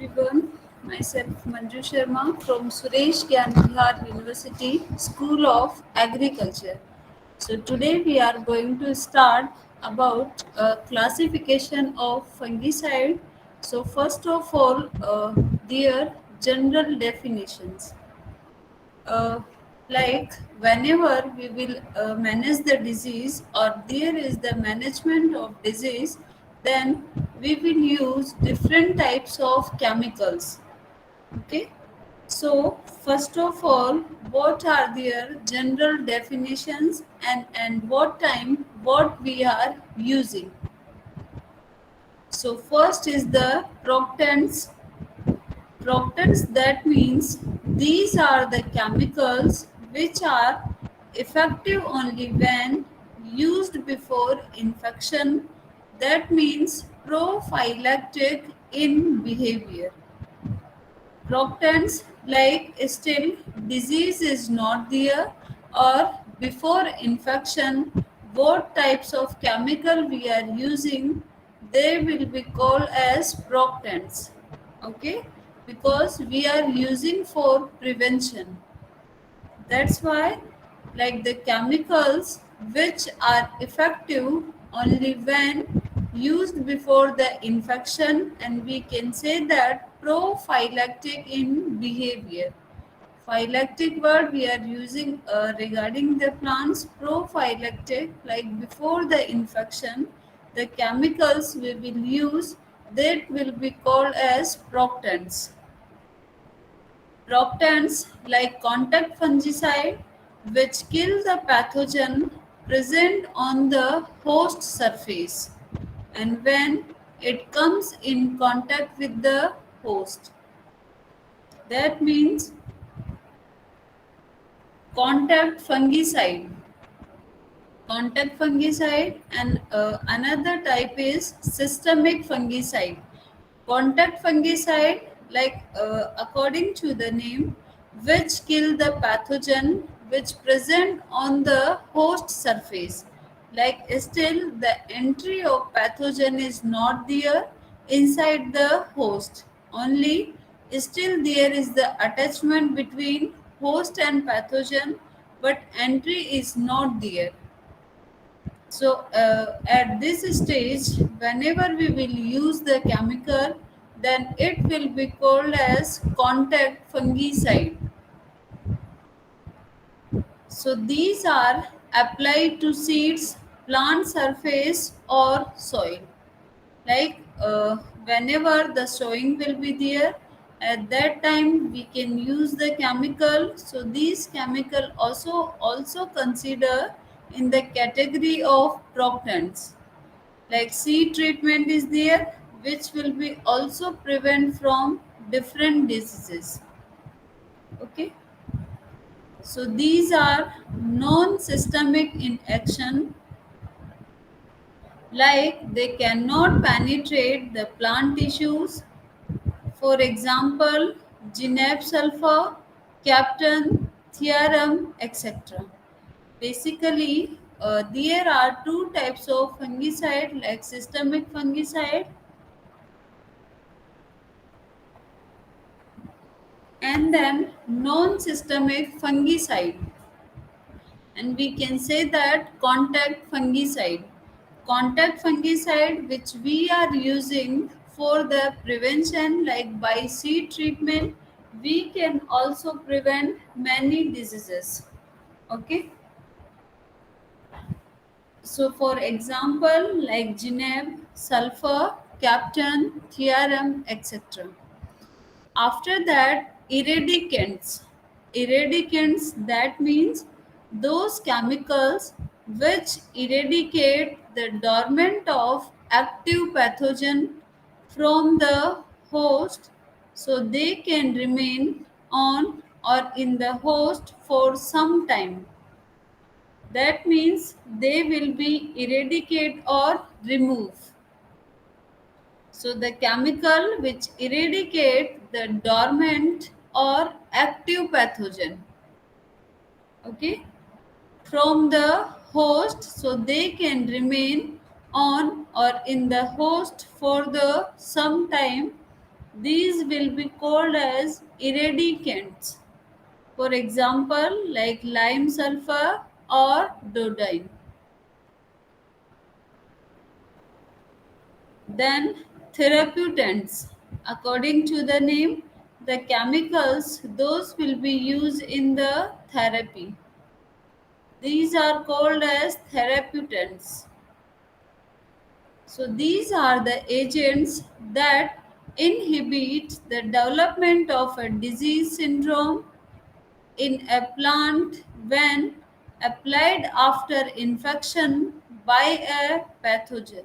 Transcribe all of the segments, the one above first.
everyone. Myself Manju Sharma from Suresh Gyan University School of Agriculture. So today we are going to start about classification of fungicide. So first of all, their general definitions. uh, like whenever we will manage the disease or there is the management of disease, then we will use different types of chemicals. Okay, so first of all, what are their general definitions, and what time what we are using. So first is the proctants. Proctants, that means these are the chemicals which are effective only when used before infection. That means prophylactic in behavior. Proctants, like still disease is not there or before infection, what types of chemical we are using, they will be called as proctants. Okay, because we are using for prevention. That's why, like the chemicals which are effective only when used before the infection, and we can say that prophylactic in behavior. Phylactic word we are using regarding the plants. Prophylactic, like before the infection, the chemicals we will use, that will be called as proctants. Proctants, like contact fungicide, which kill the pathogen present on the host surface and when it comes in contact with the host. That means contact fungicide. Contact fungicide, and another type is systemic fungicide. Contact fungicide, like according to the name, which kill the pathogen which present on the host surface. Like still the entry of pathogen is not there inside the host. Only still there is the attachment between host and pathogen, but entry is not there. So, at this stage, whenever we will use the chemical, then it will be called as contact fungicide. So, these are applied to seeds, plant surface, or soil. Like whenever the sowing will be there, at that time we can use the chemical. So, these chemical also consider in the category of proctants. Like seed treatment is there, which will be also prevent from different diseases. Okay, so these are non-systemic in action, like they cannot penetrate the plant tissues. For example, ginep sulfur, captain, theorem, etc. Basically, there are two types of fungicide, like systemic fungicide and then non-systemic fungicide, and we can say that contact fungicide which we are using for the prevention, like by seed treatment, we can also prevent many diseases. Okay, so for example, like gineb, sulfur, captain, theorem, etc. After that, eradicants. Eradicants, that means those chemicals which eradicate the dormant of active pathogen from the host, so they can remain on or in the host for some time. That means they will be eradicate or remove. So the chemical which eradicate the dormant or active pathogen, okay, from the host, so they can remain on or in the host for the some time, These will be called as eradicants. For example, like lime sulfur or dodine. Then therapeutants. According to the name, the chemicals those will be used in the therapy. These are called as therapeutants. So these are the agents that inhibit the development of a disease syndrome in a plant when applied after infection by a pathogen.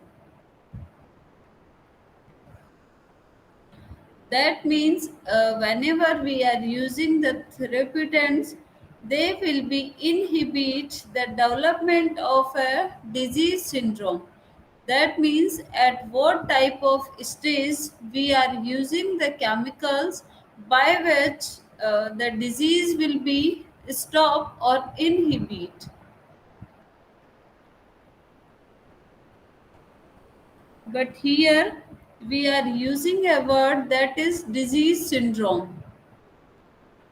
That means whenever we are using the therapeutants, they will be inhibit the development of a disease syndrome. That means at what type of stage we are using the chemicals by which the disease will be stopped or inhibit. But here we are using a word that is disease syndrome.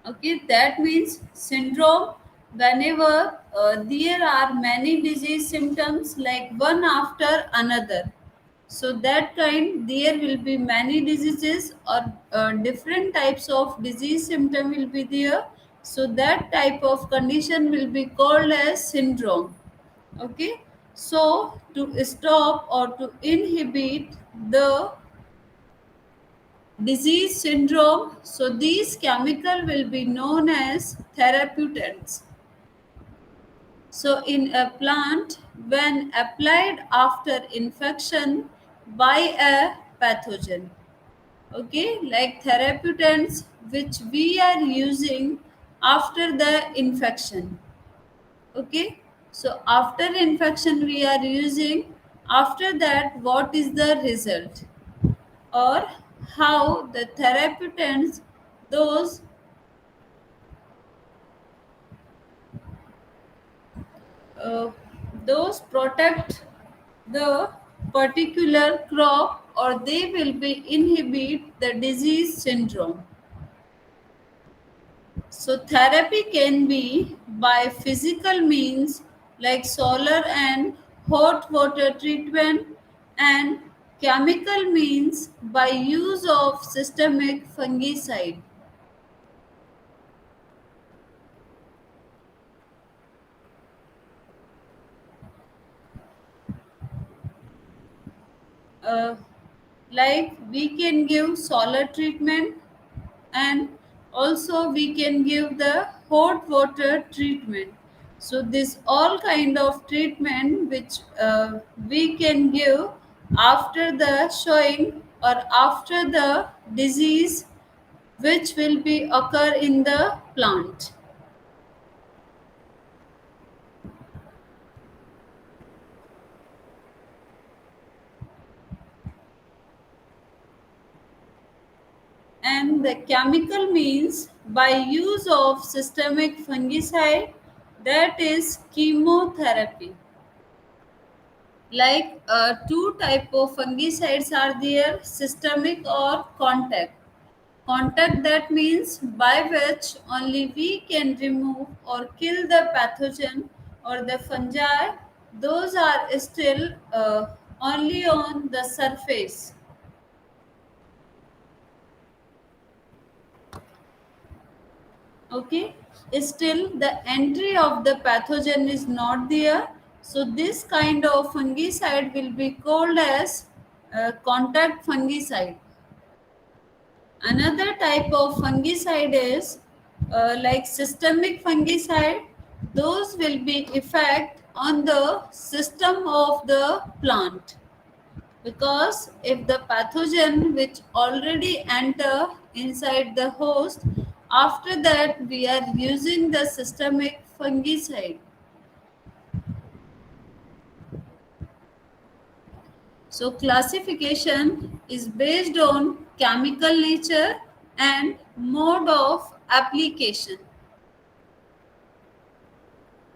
Okay, that means syndrome whenever there are many disease symptoms like one after another. So that kind there will be many diseases or different types of disease symptom will be there. So that type of condition will be called as syndrome. Okay, so to stop or to inhibit the disease syndrome, so these chemical will be known as therapeutants. So in a plant, when applied after infection by a pathogen, okay, like therapeutants which we are using after the infection. Okay, so after infection we are using, after that what is the result, or how the therapeutants those uh, those protect the particular crop, or they will be inhibit the disease syndrome. So therapy can be by physical means like solar and hot water treatment, and chemical means by use of systemic fungicide. uh, like we can give solar treatment, and also we can give the hot water treatment. So this all kind of treatment which we can give after the showing or after the disease which will be occur in the plant. And the chemical means by use of systemic fungicide, that is chemotherapy. Like two type of fungicides are there, systemic or contact. Contact, that means by which only we can remove or kill the pathogen or the fungi, those are still only on the surface. Okay, still the entry of the pathogen is not there, so this kind of fungicide will be called as contact fungicide. Another type of fungicide is like systemic fungicide. Those will be effect on the system of the plant, because if the pathogen which already enter inside the host, after that we are using the systemic fungicide. So classification is based on chemical nature and mode of application.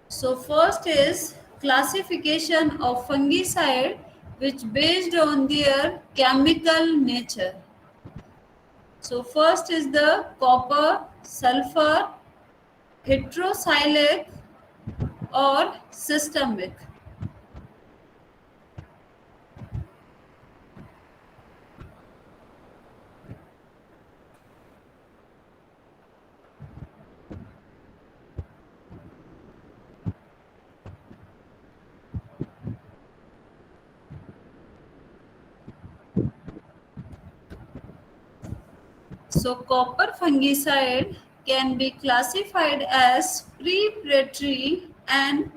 So first is classification of fungicide which based on their chemical nature. So first is the copper sulfur heterocyclic or systemic. So copper fungicide can be classified as preparatory and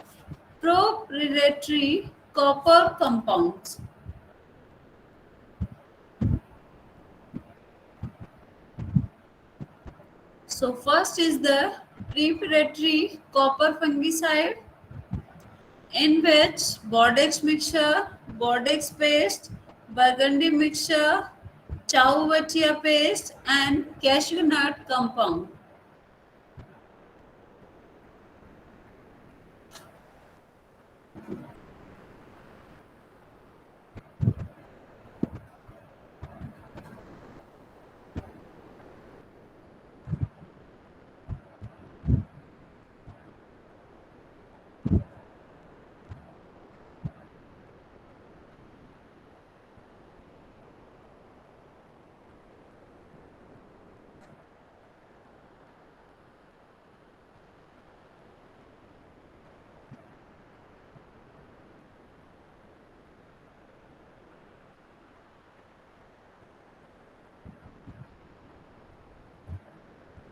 proprietary copper compounds. So first is the preparatory copper fungicide, in which Bordeaux mixture, Bordeaux paste, Burgundy mixture, Chauvatia paste and cashew nut compound.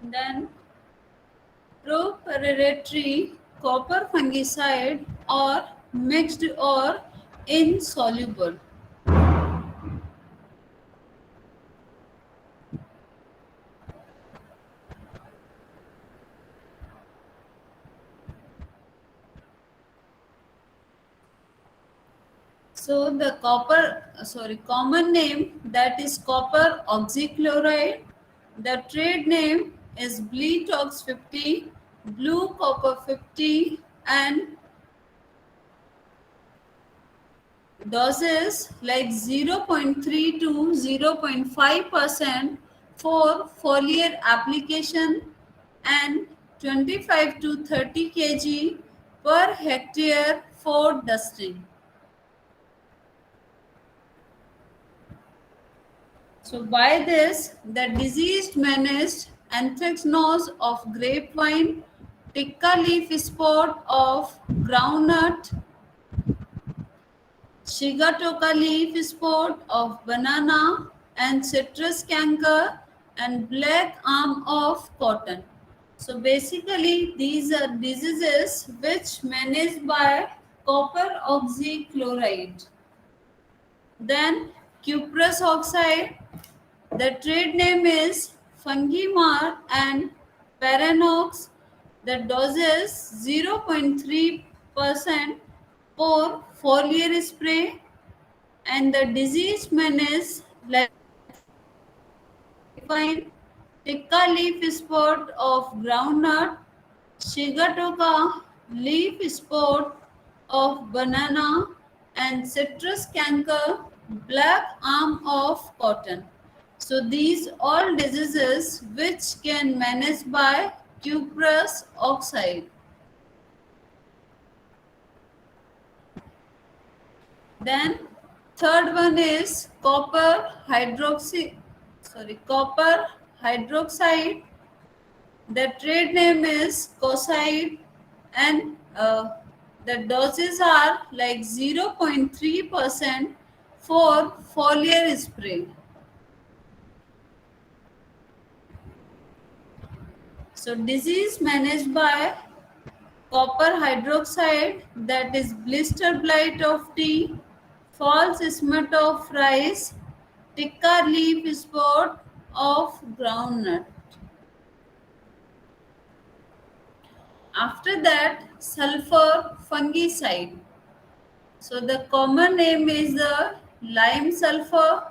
Then proprietary copper fungicide or mixed or insoluble. So the common name, that is copper oxychloride. The trade name is Bleetox 50, Blue Copper 50, and doses like 0.3 to 0.5% for foliar application and 25 to 30 kg per hectare for dusting. So by this, the disease menaced anthracnose of grapevine, ticka leaf spot of groundnut, Shigatoka leaf spot of banana and citrus canker and black arm of cotton. So basically these are diseases which managed by copper oxychloride. Then cuprous oxide, the trade name is Fungimar and Paranox. The doses 0.3% for foliar spray and the disease menace like grapevine, ticka leaf spot of groundnut, shigatoka leaf spot of banana, and citrus canker, black arm of cotton. So these all diseases which can manage by cuprous oxide. Then third one is copper hydroxide. The trade name is Coside and the doses are like 0.3% for foliar spray. So disease managed by copper hydroxide, that is blister blight of tea, false smut of rice, ticka leaf spot of groundnut. After that, sulfur fungicide. So the common name is the lime sulfur.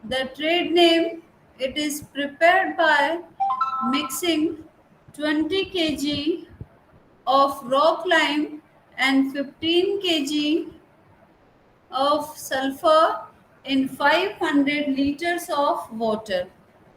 The trade name, it is prepared by mixing 20 kg of rock lime and 15 kg of sulfur in 500 liters of water.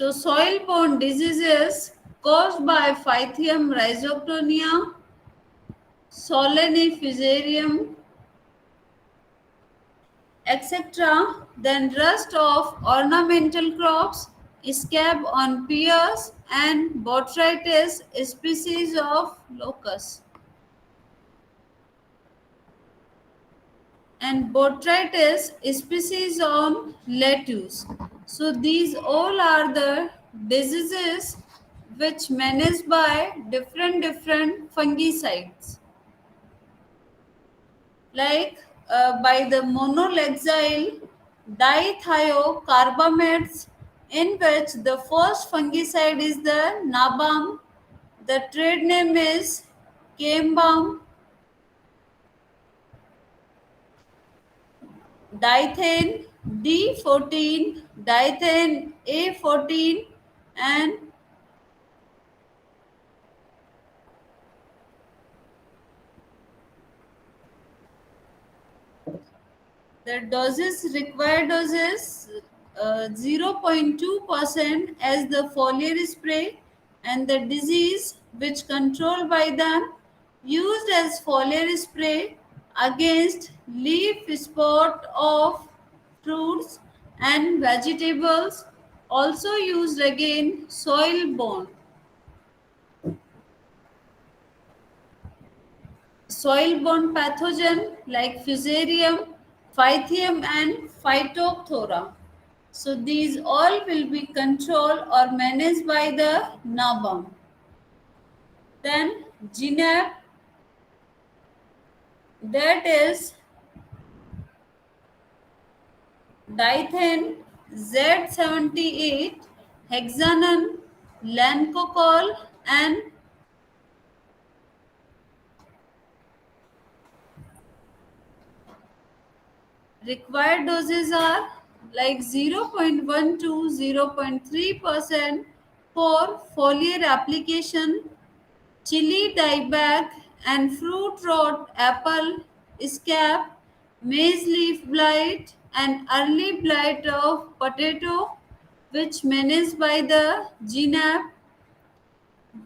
So soil-borne diseases caused by Phythium rhizoctonia, Solenifusarium, etc. Then rust of ornamental crops, scab on pears, and botrytis, a species of locust. And botrytis, a species on lettuce. So these all are the diseases which managed by different fungicides. Like by the monolexyl dithiocarbamates, in which the first fungicide is the nabam, the trade name is cambam, dithane D14, dithane A14, and the doses, required doses 0.2% as the foliar spray, and the disease which controlled by them used as foliar spray against leaf spot of fruits and vegetables, also used again soil borne. Soil-borne pathogen like Fusarium, Phythium, and Phytophthora. So these all will be controlled or managed by the NABAM. Then GNAP, that is dithane Z78, hexanon, lancocol, and required doses are like 0.1 to 0.3% for foliar application, chili dieback, and fruit rot, apple, scab, maize leaf blight, and early blight of potato, which managed by the GNAP,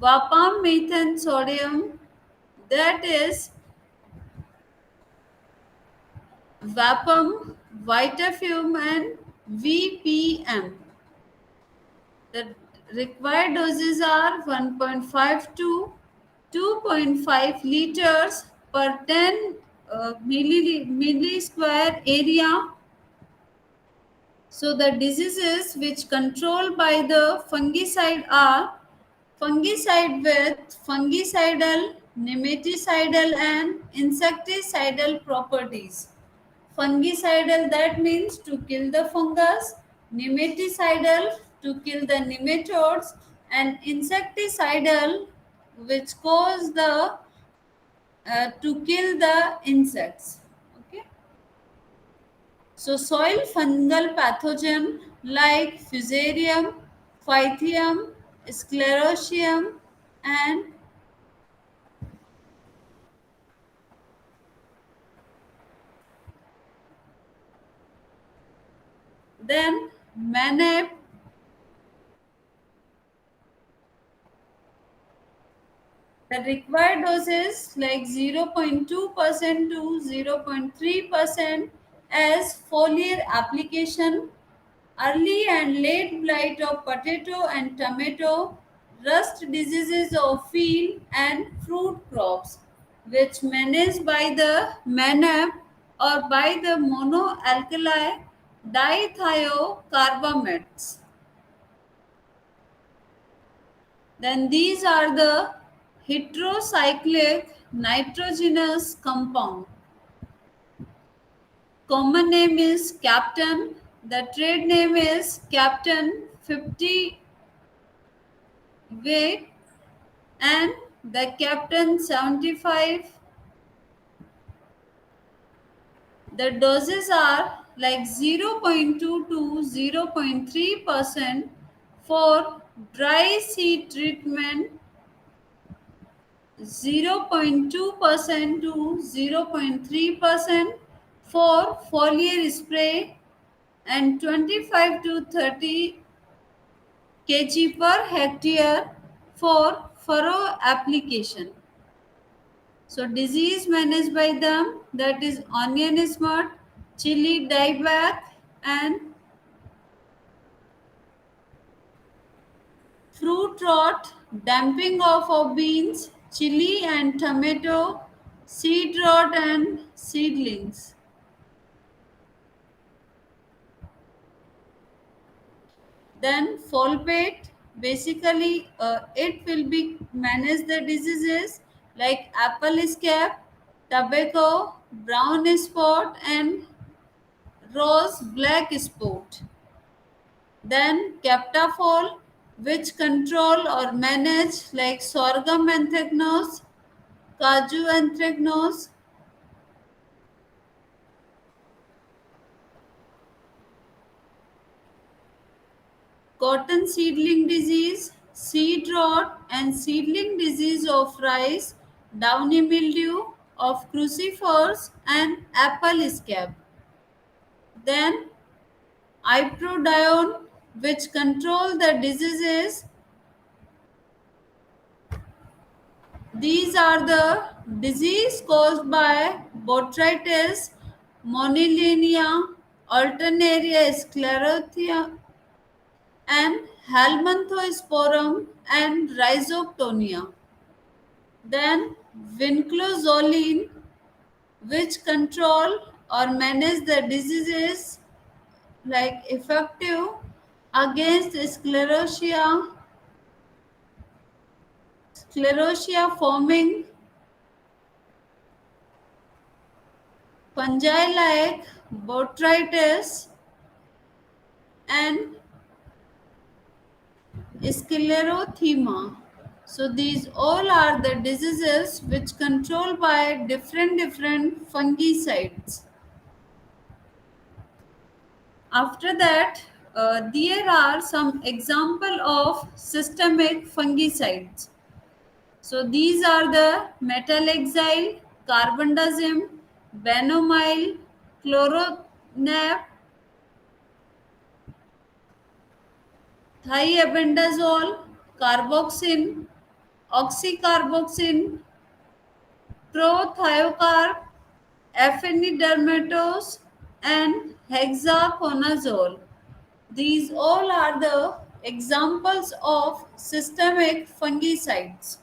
vapam methan sodium, that is Vapum, Vitafume, and VPM. The required doses are 1.5 to 2.5 liters per 10 milli square area. So the diseases which controlled by the fungicide are fungicide with fungicidal, nematicidal, and insecticidal properties. Fungicidal, that means to kill the fungus, nematicidal to kill the nematodes, and insecticidal which cause the to kill the insects. Okay. So soil fungal pathogen like Fusarium, Phythium, Sclerotium, and then Manap. The required doses like 0.2% to 0.3% as foliar application, early and late blight of potato and tomato, rust diseases of field and fruit crops, which managed by the MANAP or by the monoalkali dithiocarbamates. Then these are the heterocyclic nitrogenous compound. Common name is Captain. The trade name is Captain 50 weight and the Captain 75. The doses are like 0.2 to 0.3% for dry seed treatment, 0.2% to 0.3% for foliar spray, and 25 to 30 kg per hectare for furrow application. So disease managed by them, that is onion smut, chili dieback, and fruit rot, damping off of beans, chili and tomato, seed rot and seedlings. Then folpate, basically it will be manage the diseases like apple scab, tobacco, brown spot and rose black spot. Then captafol, which control or manage like sorghum anthracnose, kaju anthracnose, cotton seedling disease, seed rot and seedling disease of rice, downy mildew of crucifers and apple scab. Then iprodione, which control the diseases. These are the disease caused by botrytis, monilinia, alternaria sclerotia, and helminthosporum and rhizoctonia. Then vinclozolin, which control or manage the diseases like effective against sclerotia forming fungi like botrytis and sclerothema. So these all are the diseases which control by different fungicides. After that, there are some example of systemic fungicides. So these are the metalaxyl, carbendazim, benomyl, chloronap, thiabendazole, carboxin, oxycarboxin, prothiocarb, afinidermatose, and hexaconazole. These all are the examples of systemic fungicides.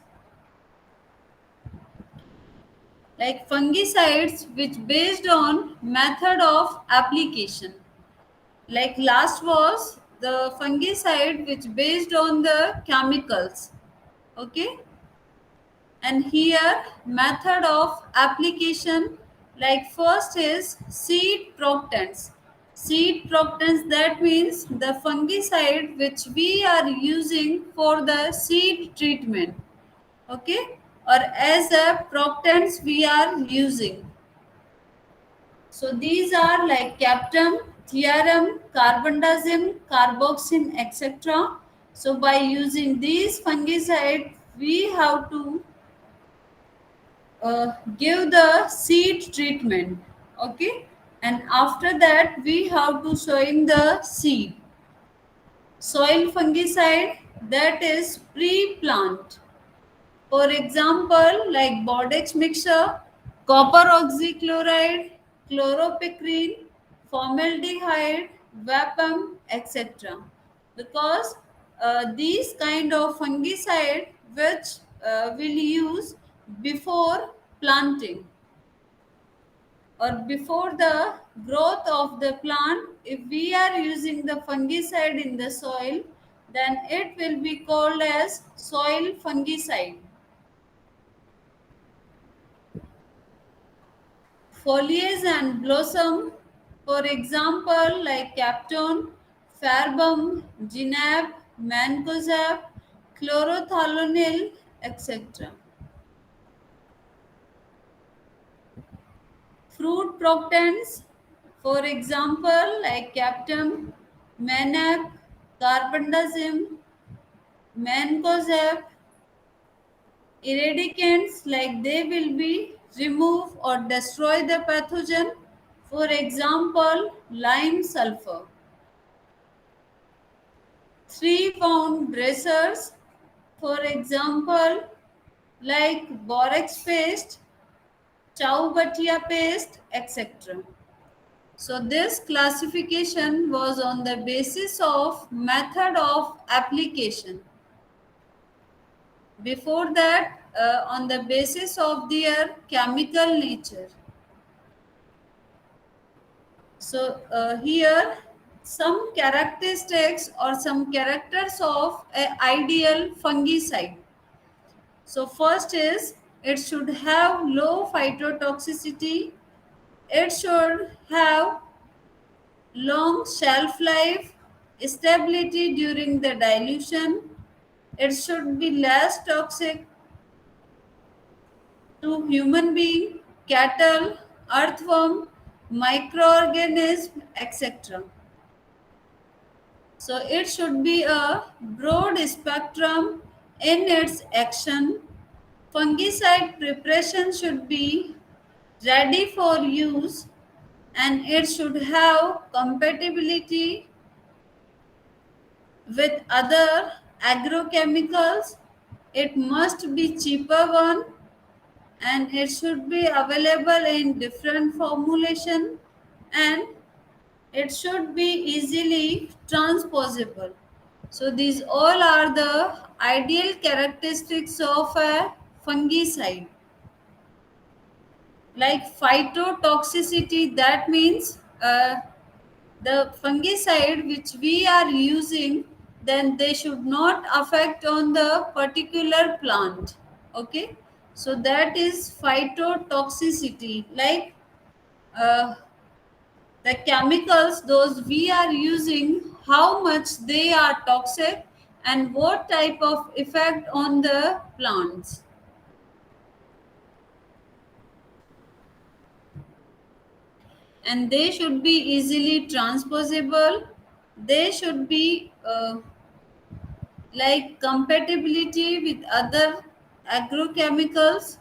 Like fungicides which based on method of application. Like last was the fungicide which based on the chemicals. Okay, and here method of application, like first is seed proctants. Seed proctants, that means the fungicide which we are using for the seed treatment. Okay, or as a proctants we are using. So these are like captum, theorem, carbendazim, carboxin, etc. So by using these fungicide, we have to give the seed treatment. Okay, and after that we have to sowing the seed. Soil fungicide, that is pre-plant. For example, like Bodex mixture, copper oxychloride, chloropicrin, formaldehyde, vapum, etc. Because these kind of fungicide which will use before planting or before the growth of the plant. If we are using the fungicide in the soil, then it will be called as soil fungicide. Foliage and blossom, for example, like Captone, Farbum, Ginab, Mancozeb, Chlorothalonil, etc. Fruit proctants, for example, like Captum, Manap, Carbendazim, Mancozeb, eradicants, like they will be remove or destroy the pathogen. For example, lime sulfur. 3-pound bracers, for example, like borax paste, chaubatia paste, etc. So this classification was on the basis of method of application. Before that, on the basis of their chemical nature. So here some characteristics or some characters of an ideal fungicide. So first is it should have low phytotoxicity. It should have long shelf life, stability during the dilution. It should be less toxic to human being, cattle, earthworm, microorganism, etc. So it should be a broad spectrum in its action. Fungicide preparation should be ready for use and it should have compatibility with other agrochemicals. It must be cheaper one and it should be available in different formulation and it should be easily transposable. So these all are the ideal characteristics of a fungicide. Like phytotoxicity, that means the fungicide which we are using, then they should not affect on the particular plant. Okay, so that is phytotoxicity. Like uh, the chemicals those we are using, how much they are toxic and what type of effect on the plants. And they should be easily transposable. They should be like compatibility with other agrochemicals,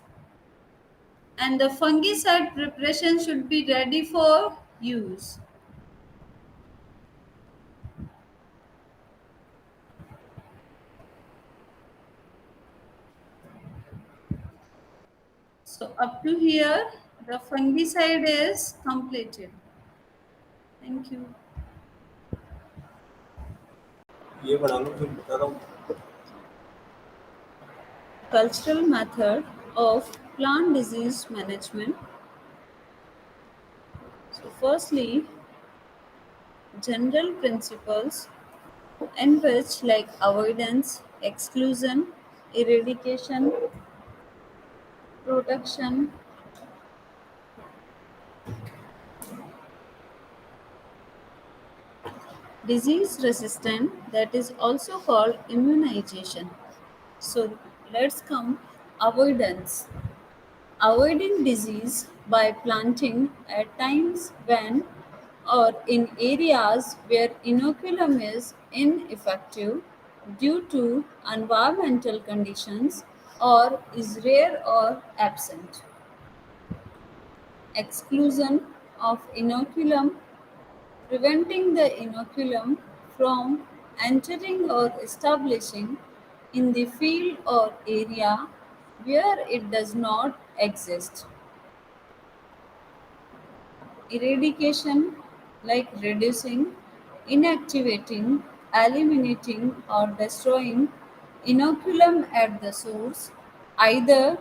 and the fungicide preparation should be ready for use. So up to here the fungicide is completed. Thank you. ये बना लो फिर बता रहा हूँ Cultural method of plant disease management. So firstly, general principles in which like avoidance, exclusion, eradication, protection, disease resistant, that is also called immunization. So let's come avoidance. Avoiding disease by planting at times when or in areas where inoculum is ineffective due to environmental conditions or is rare or absent. Exclusion of inoculum, preventing the inoculum from entering or establishing in the field or area where it does not exist. Eradication, like reducing, inactivating, eliminating, or destroying inoculum at the source, either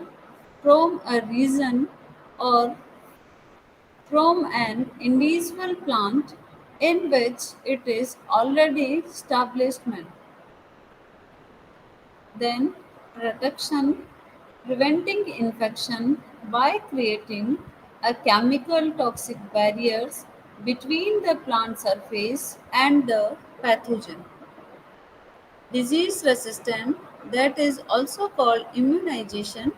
from a region or from an individual plant in which it is already establishment. Then protection, preventing infection by creating a chemical toxic barriers between the plant surface and the pathogen. Disease resistant, that is also called immunization.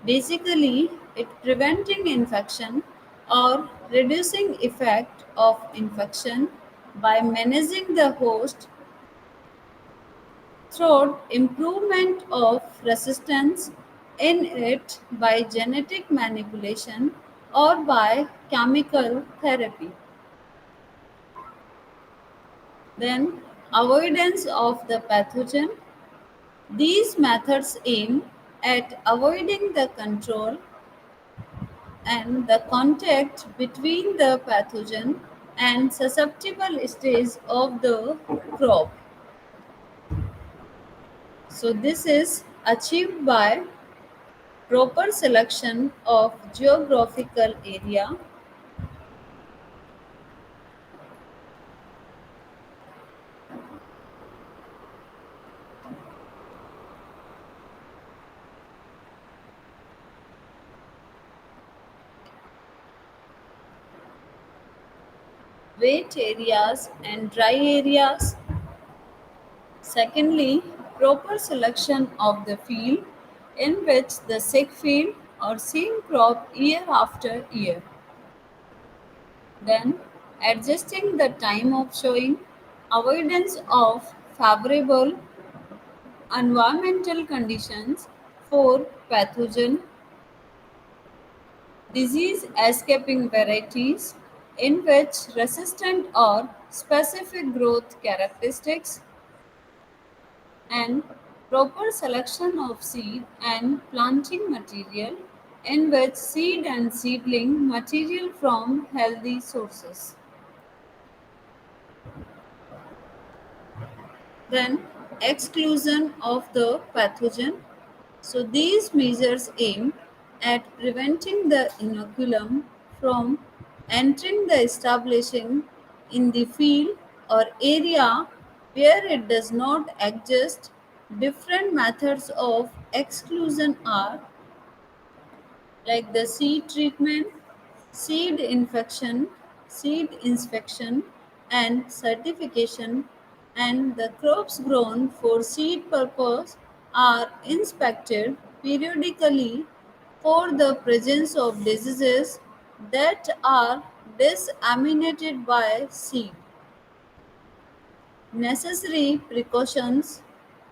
Basically, it preventing infection or reducing effect of infection by managing the host through improvement of resistance in it by genetic manipulation or by chemical therapy. Then Avoidance of the pathogen. These methods aim at avoiding the control and the contact between the pathogen and susceptible stage of the crop. So this is achieved by proper selection of geographical area, wet areas and dry areas. Secondly, proper selection of the field in which the sick field or same crop year after year. Then, adjusting the time of sowing, avoidance of favorable environmental conditions for pathogen, disease escaping varieties in which resistant or specific growth characteristics, and proper selection of seed and planting material in which seed and seedling material from healthy sources. Then exclusion of the pathogen. So these measures aim at preventing the inoculum from entering the establishing in the field or area where it does not exist. Different methods of exclusion are like the seed treatment, seed infection, seed inspection, and certification, and the crops grown for seed purpose are inspected periodically for the presence of diseases that are disseminated by seed. Necessary precautions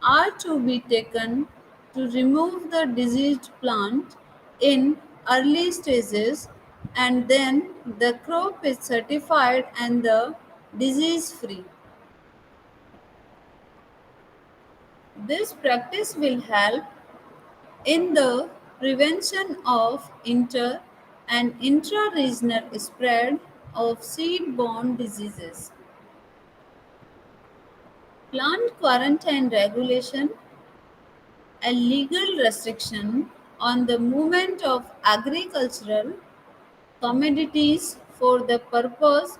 are to be taken to remove the diseased plant in early stages, and then the crop is certified and the disease free. This practice will help in the prevention of inter and intra-regional spread of seed-borne diseases. Plant quarantine regulation, a legal restriction on the movement of agricultural commodities for the purpose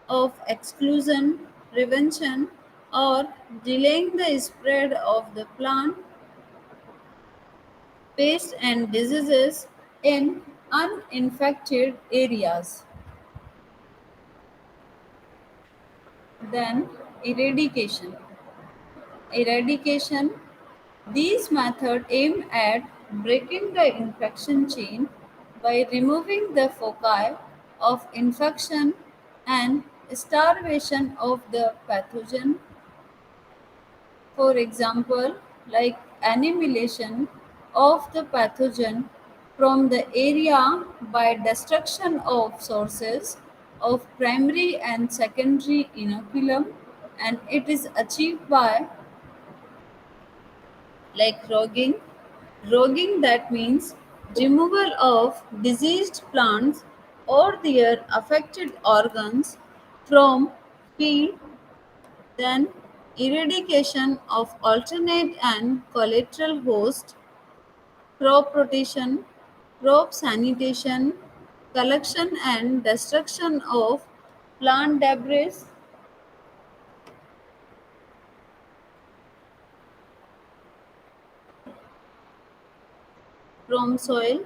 of exclusion, prevention, or delaying the spread of the plant pests and diseases in uninfected areas. Then, eradication. Eradication. These methods aim at breaking the infection chain by removing the foci of infection and starvation of the pathogen. For example, like annihilation of the pathogen from the area by destruction of sources of primary and secondary inoculum, and it is achieved by like rogging, that means removal of diseased plants or their affected organs from field. Then eradication of alternate and collateral host, crop rotation, crop sanitation, collection and destruction of plant debris from soil,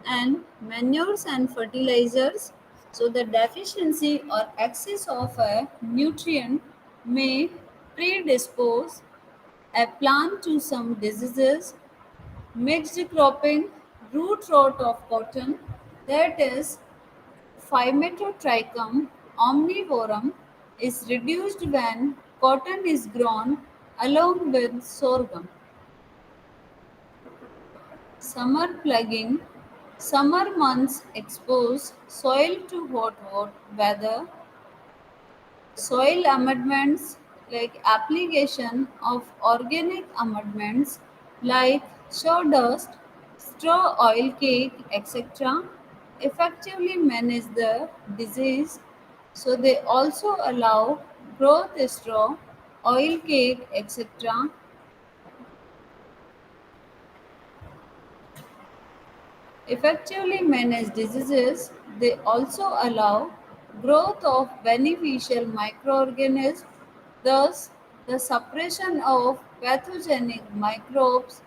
and manures and fertilizers. So the deficiency or excess of a nutrient may predispose a plant to some diseases. Mixed cropping, root rot of cotton, that is Phytotrichum omnivorum, is reduced when cotton is grown along with sorghum. Summer plugging, summer months expose soil to hot weather, soil amendments, like application of organic amendments like sawdust, straw oil cake, etc., effectively manage the disease. So they also allow growth straw, oil cake, etc. effectively manage diseases. They also allow growth of beneficial microorganisms, thus the suppression of pathogenic microbes.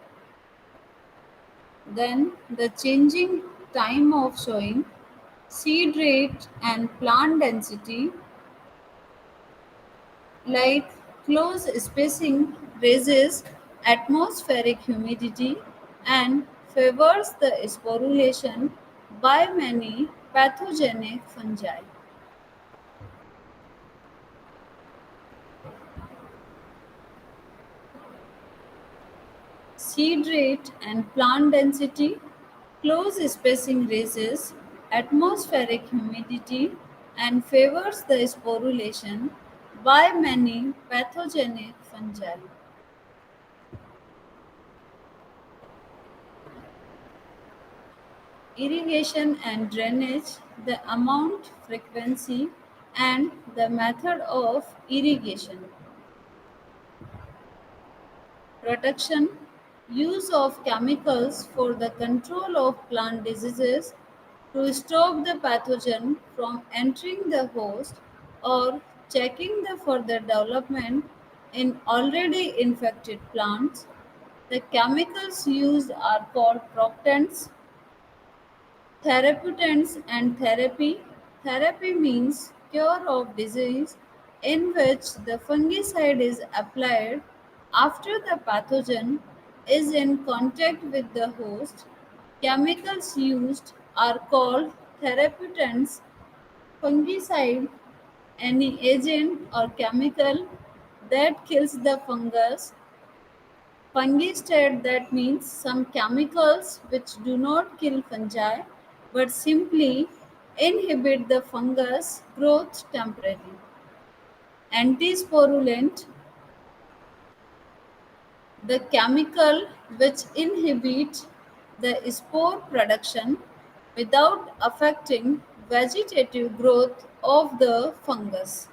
Then the changing time of sowing, seed rate and plant density, like close spacing raises atmospheric humidity and favors the sporulation by many pathogenic fungi. Seed rate and plant density, close spacing raises atmospheric humidity and favors the sporulation by many pathogenic fungi. Irrigation and drainage, the amount, frequency, and the method of irrigation. Protection, use of chemicals for the control of plant diseases to stop the pathogen from entering the host or checking the further development in already infected plants. The chemicals used are called proctants, therapeutants and therapy. Therapy means cure of disease in which the fungicide is applied after the pathogen is in contact with the host. Chemicals used are called therapeutants. Fungicide, any agent or chemical that kills the fungus. Fungicide, that means some chemicals which do not kill fungi but simply inhibit the fungus growth temporarily. Antisporulent, the chemical which inhibit the spore production without affecting vegetative growth of the fungus.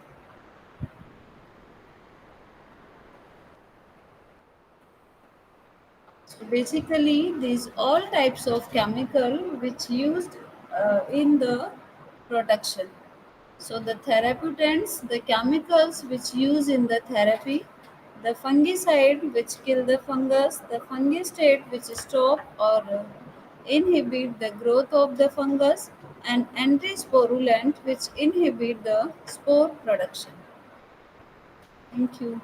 So basically, these all types of chemical which used in the production. So the therapeutants, the chemicals which use in the therapy, the fungicide which kill the fungus, the fungicide which stop or inhibit the growth of the fungus, and antisporulent which inhibit the spore production. Thank you.